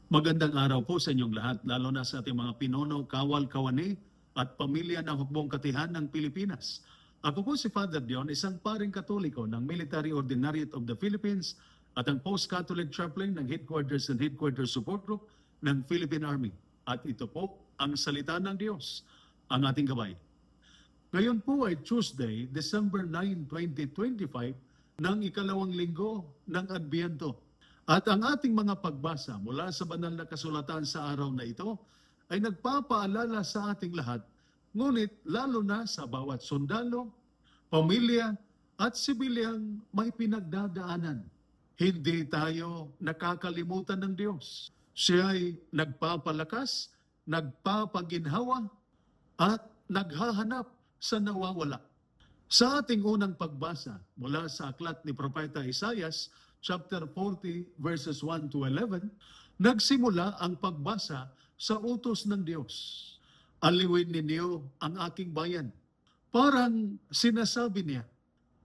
Magandang araw po sa inyong lahat, lalo na sa ating mga pinuno, kawal, kawani at pamilya ng Hukbong Katihan ng Pilipinas. Ako po si Father Dion, isang paring katoliko ng Military Ordinariate of the Philippines at ang Post-Catholic Chaplain ng Headquarters and Headquarters Support Group ng Philippine Army. At ito po ang salita ng Diyos, ang ating gabay. Ngayon po ay Tuesday, December 9, 2025, ng ikalawang linggo ng Adbiento. At ang ating mga pagbasa mula sa banal na kasulatan sa araw na ito ay nagpapaalala sa ating lahat, ngunit lalo na sa bawat sundalo, pamilya at sibilyang may pinagdadaanan. Hindi tayo nakakalimutan ng Diyos. Siya ay nagpapalakas, nagpapaginhawa at naghahanap sa nawawala. Sa ating unang pagbasa mula sa aklat ni Propeta Isaias, chapter 40, verses 1 to 11, nagsimula ang pagbasa sa utos ng Diyos. Aliwin ninyo ang aking bayan. Parang sinasabi niya,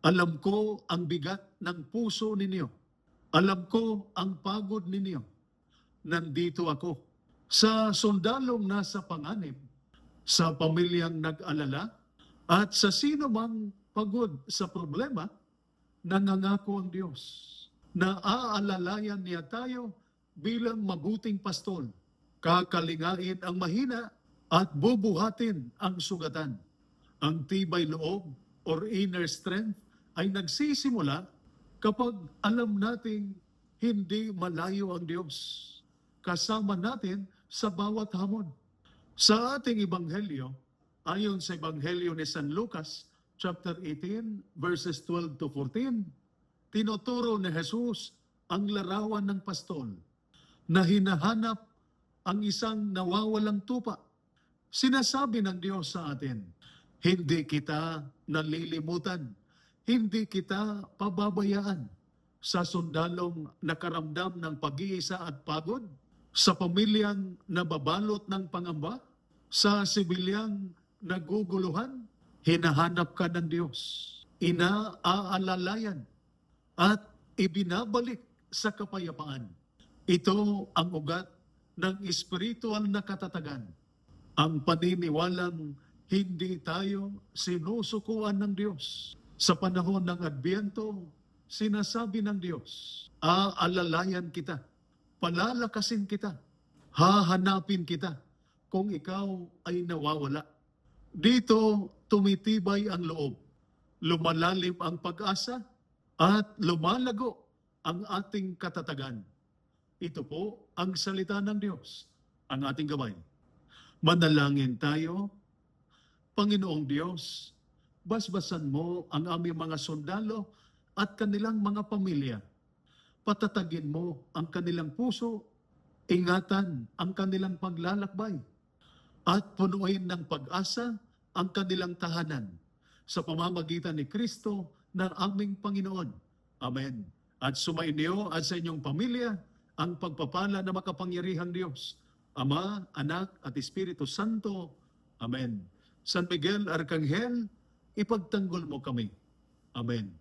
alam ko ang bigat ng puso ninyo. Alam ko ang pagod ninyo. Nandito ako. Sa sundalong nasa panganib, sa pamilyang nag-alala, at sa sino mang pagod sa problema, nangangako ang Diyos na aalalayan niya tayo bilang mabuting pastol. Kakalingain ang mahina at bubuhatin ang sugatan. Ang tibay loob or inner strength ay nagsisimula kapag alam nating hindi malayo ang Diyos. Kasama natin sa bawat hamon. Sa ating Ebanghelyo, ayon sa Ebanghelyo ni San Lucas, chapter 18, verses 12 to 14, tinuturo ni Jesus ang larawan ng pastol na hinahanap ang isang nawawalang tupa. Sinasabi ng Diyos sa atin, hindi kita nalilimutan, hindi kita pababayaan sa sundalong nakaramdam ng pag-iisa at pagod, sa pamilyang nababalot ng pangamba, sa sibilyang naguguluhan. Hinahanap ka ng Diyos, inaaalalayan, at ibinabalik sa kapayapaan. Ito ang ugat ng espiritual na katatagan. Ang paniniwalang hindi tayo sinusukuan ng Diyos. Sa panahon ng Adbiento, sinasabi ng Diyos, aalalayan kita, palalakasin kita, hahanapin kita kung ikaw ay nawawala. Dito tumitibay ang loob, lumalalim ang pag-asa, at lumalago ang ating katatagan. Ito po ang salita ng Diyos, ang ating gabay. Manalangin tayo. Panginoong Diyos, basbasan mo ang aming mga sundalo at kanilang mga pamilya. Patatagin mo ang kanilang puso, ingatan ang kanilang paglalakbay, at punuin ng pag-asa ang kanilang tahanan sa pamamagitan ni Kristo ng aming Panginoon. Amen. At sumainyo at sa inyong pamilya ang pagpapala na makapangyarihang Diyos, Ama, Anak at Espiritu Santo. Amen. San Miguel Arcangel, ipagtanggol mo kami. Amen.